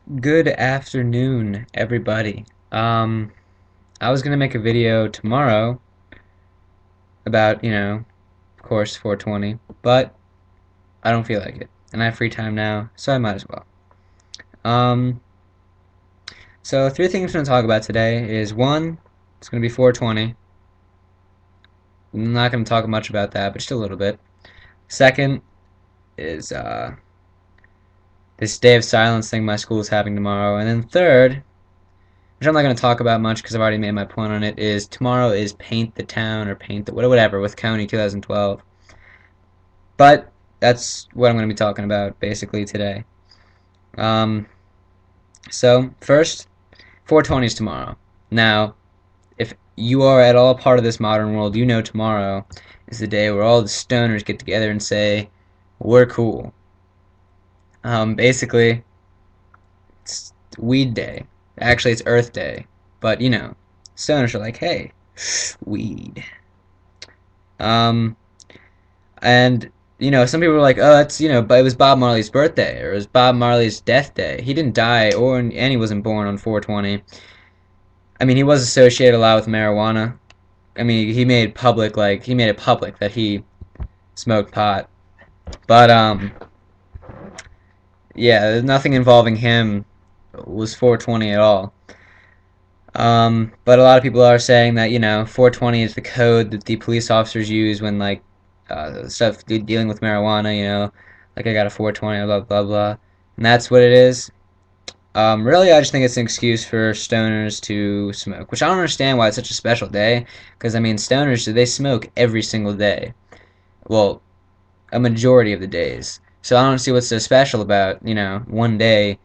Good afternoon, everybody. I was gonna make a video tomorrow about, of course, 420, but I don't feel like it, and I have free time now, so I might as well. Um, so three things I'm gonna talk about today is one, it's gonna be 420. I'm not gonna talk much about that, but just a little bit. Second is this day of silence thing my school is having tomorrow, and then third, which I'm not going to talk about much because I've already made my point on it, is tomorrow is Paint the Town or Paint the whatever with Kony 2012. But that's what I'm going to be talking about basically today. Um, so first, 420 is tomorrow. Now, if you are at all part of this modern world, you know tomorrow is the day where all the stoners get together and say, "We're cool." Basically, it's Weed Day. Actually, it's Earth Day. But stoners are like, "Hey, weed." Um, and some people were like, "Oh, that's but it was Bob Marley's birthday, or it was Bob Marley's death day. He didn't die, and he wasn't born on 420." I mean, he was associated a lot with marijuana. I mean, he made it public that he smoked pot. But yeah, nothing involving him was 420 at all. But a lot of people are saying that 420 is the code that the police officers use when stuff dealing with marijuana. Like I got a 420, blah blah blah, and that's what it is. Really, I just think it's an excuse for stoners to smoke, which I don't understand why it's such a special day. Because I mean, stoners they smoke every single day. Well, a majority of the days. So I don't see what's so special about one day.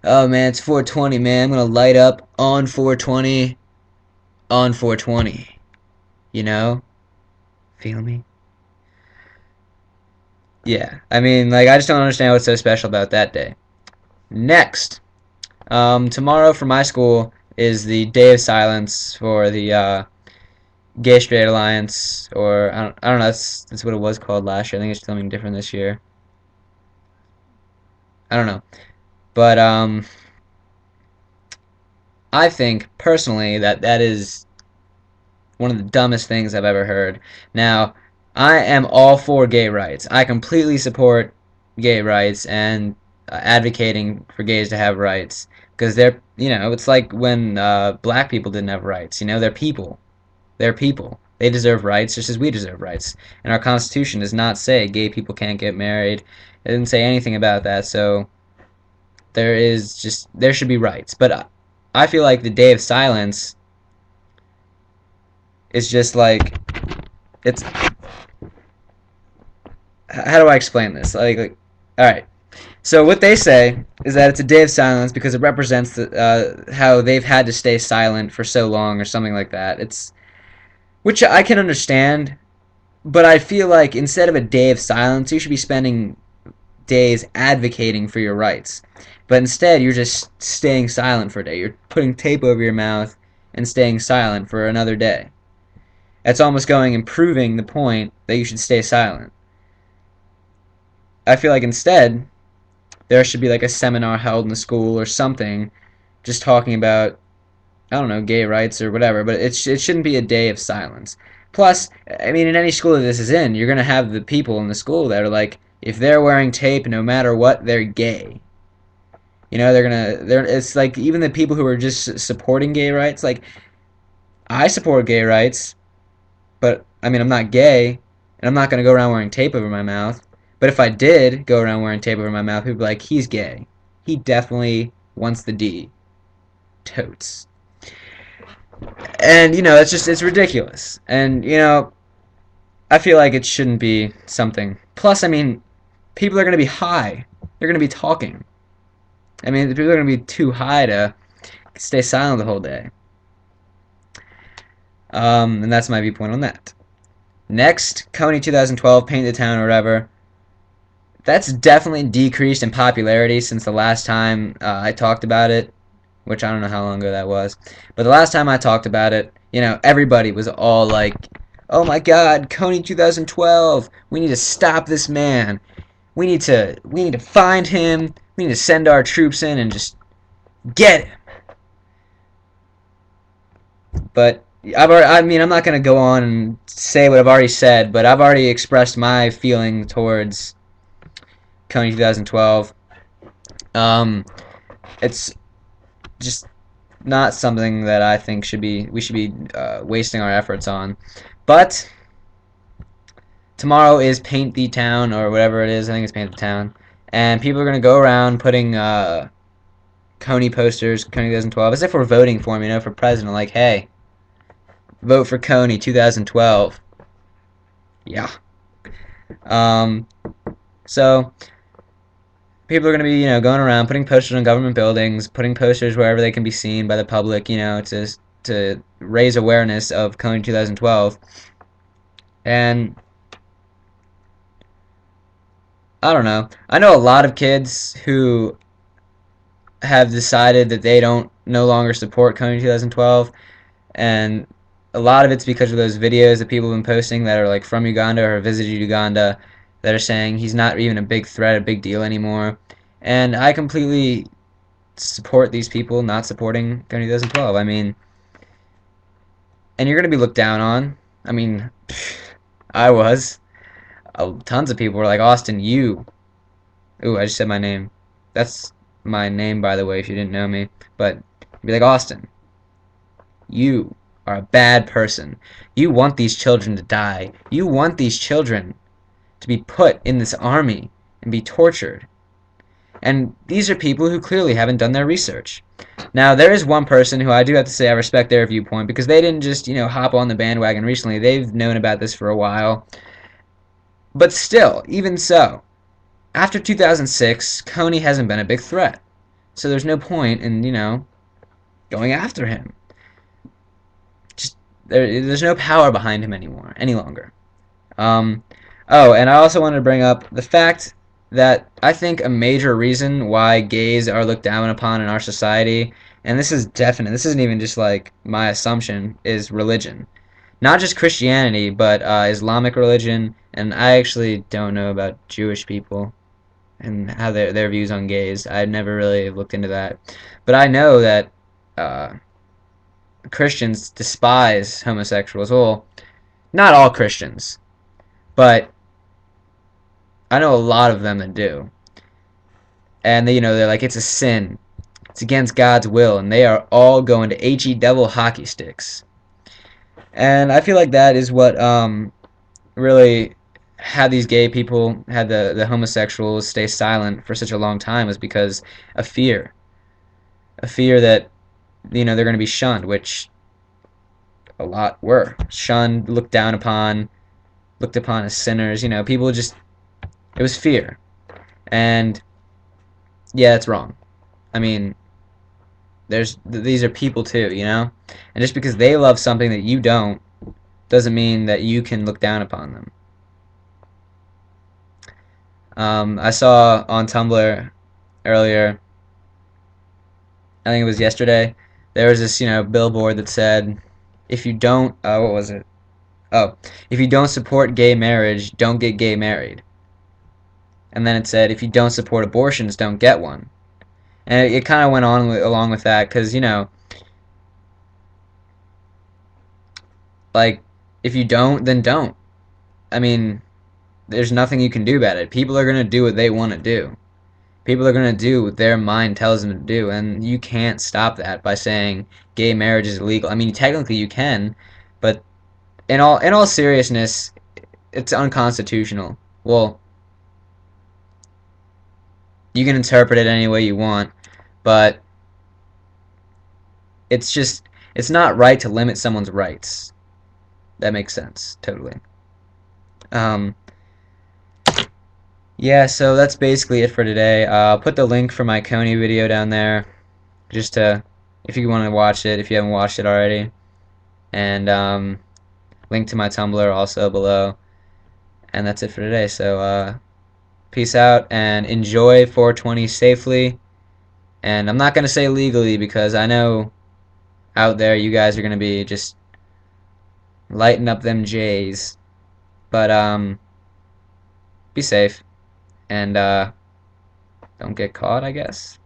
Oh man, it's 420, man. I'm gonna light up on 420 on 420. You know? Feel me? Yeah. I mean, I just don't understand what's so special about that day. Next, tomorrow for my school is the day of silence for the Gay Straight Alliance, or I don't know. That's what it was called last year. I think it's something different this year. I don't know, but I think personally that that is one of the dumbest things I've ever heard. Now, I am all for gay rights. I completely support gay rights and advocating for gays to have rights because it's like when black people didn't have rights. They're people. They're people. They deserve rights just as we deserve rights. And our Constitution does not say gay people can't get married. It didn't say anything about that. So there should be rights. But I feel like the day of silence is just like it's how do I explain this? All right. So what they say is that it's a day of silence because it represents how they've had to stay silent for so long, or something like that. Which I can understand, but I feel like instead of a day of silence, you should be spending days advocating for your rights. But instead, you're just staying silent for a day. You're putting tape over your mouth and staying silent for another day. That's almost going and proving the point that you should stay silent. I feel like instead, there should be like a seminar held in the school or something just talking about, I don't know, gay rights or whatever, but it shouldn't be a day of silence. Plus, I mean, in any school that this is in, you're going to have the people in the school that are like, if they're wearing tape, no matter what, they're gay. It's like even the people who are just supporting gay rights, like, I support gay rights, but I mean, I'm not gay, and I'm not going to go around wearing tape over my mouth. But if I did go around wearing tape over my mouth, people would be like, he's gay. He definitely wants the D. Totes. And, it's ridiculous. And, I feel like it shouldn't be something. Plus, I mean, people are going to be high. They're going to be talking. I mean, people are going to be too high to stay silent the whole day. And that's my viewpoint on that. Next, Kony 2012, Paint the Town or whatever. That's definitely decreased in popularity since the last time I talked about it, which I don't know how long ago that was. But the last time I talked about it, everybody was all like, "Oh my God, Kony 2012! We need to stop this man. We need to find him. We need to send our troops in and just Get him. But I mean, I'm not gonna go on and say what I've already said, but I've already expressed my feeling towards Kony 2012. Um, it's just not something that I think we should be wasting our efforts on. But tomorrow is Paint the Town or whatever it is. I think it's Paint the Town, and people are gonna go around putting Kony posters, Kony 2012, as if we're voting for him, for president. Like, hey, vote for Kony 2012. Yeah. Um, so people are going to be, going around putting posters on government buildings, putting posters wherever they can be seen by the public, to raise awareness of Kony 2012. And I don't know. I know a lot of kids who have decided that they don't no longer support Kony 2012, and a lot of it's because of those videos that people have been posting that are like from Uganda or visited Uganda that are saying he's not even a big threat, a big deal anymore. And I completely support these people not supporting Kony 2012. I mean, and you're going to be looked down on. I mean, I was. Tons of people were like, Austin, you. Ooh, I just said my name. That's my name, by the way, if you didn't know me. But be like, Austin, you are a bad person. You want these children to die. You want these children to be put in this army and be tortured. And these are people who clearly haven't done their research. Now, there is one person who I do have to say I respect their viewpoint because they didn't just, hop on the bandwagon recently. They've known about this for a while. But still, even so, after 2006, Kony hasn't been a big threat. So there's no point in, going after him. Just there's no power behind him any longer. And I also wanted to bring up the fact that I think a major reason why gays are looked down upon in our society, and this is definite, this isn't even just like my assumption, is religion. Not just Christianity, but Islamic religion, and I actually don't know about Jewish people and how their views on gays. I never really looked into that. But I know that uh, Christians despise homosexuals. Well, not all Christians, but I know a lot of them that do. And they're like, it's a sin. It's against God's will, and they are all going to HE devil hockey sticks. And I feel like that is what really had these gay people, had the homosexuals stay silent for such a long time, was because of fear. A fear that, they're going to be shunned, which a lot were. Shunned, looked upon as sinners. People just, it was fear. And yeah, it's wrong. I mean, these are people too, and just because they love something that you don't doesn't mean that you can look down upon them. I saw on Tumblr earlier, I think it was yesterday, there was this billboard that said, if you don't what was it? Oh, if you don't support gay marriage, don't get gay married. And then it said, if you don't support abortions, don't get one. And it kind of went on along with that because, like, if you don't, then don't. I mean, there's nothing you can do about it. People are going to do what they want to do. People are going to do what their mind tells them to do, and you can't stop that by saying gay marriage is illegal. I mean, technically you can, but in all seriousness, it's unconstitutional. Well, you can interpret it any way you want, but it's not right to limit someone's rights. That makes sense, totally. Um, yeah, so that's basically it for today. I'll put the link for my Kony video down there, just if you want to watch it, if you haven't watched it already. And link to my Tumblr also below. And that's it for today. So peace out and enjoy 420 safely. And I'm not going to say legally because I know out there you guys are going to be just lighting up them J's. But be safe and don't get caught, I guess.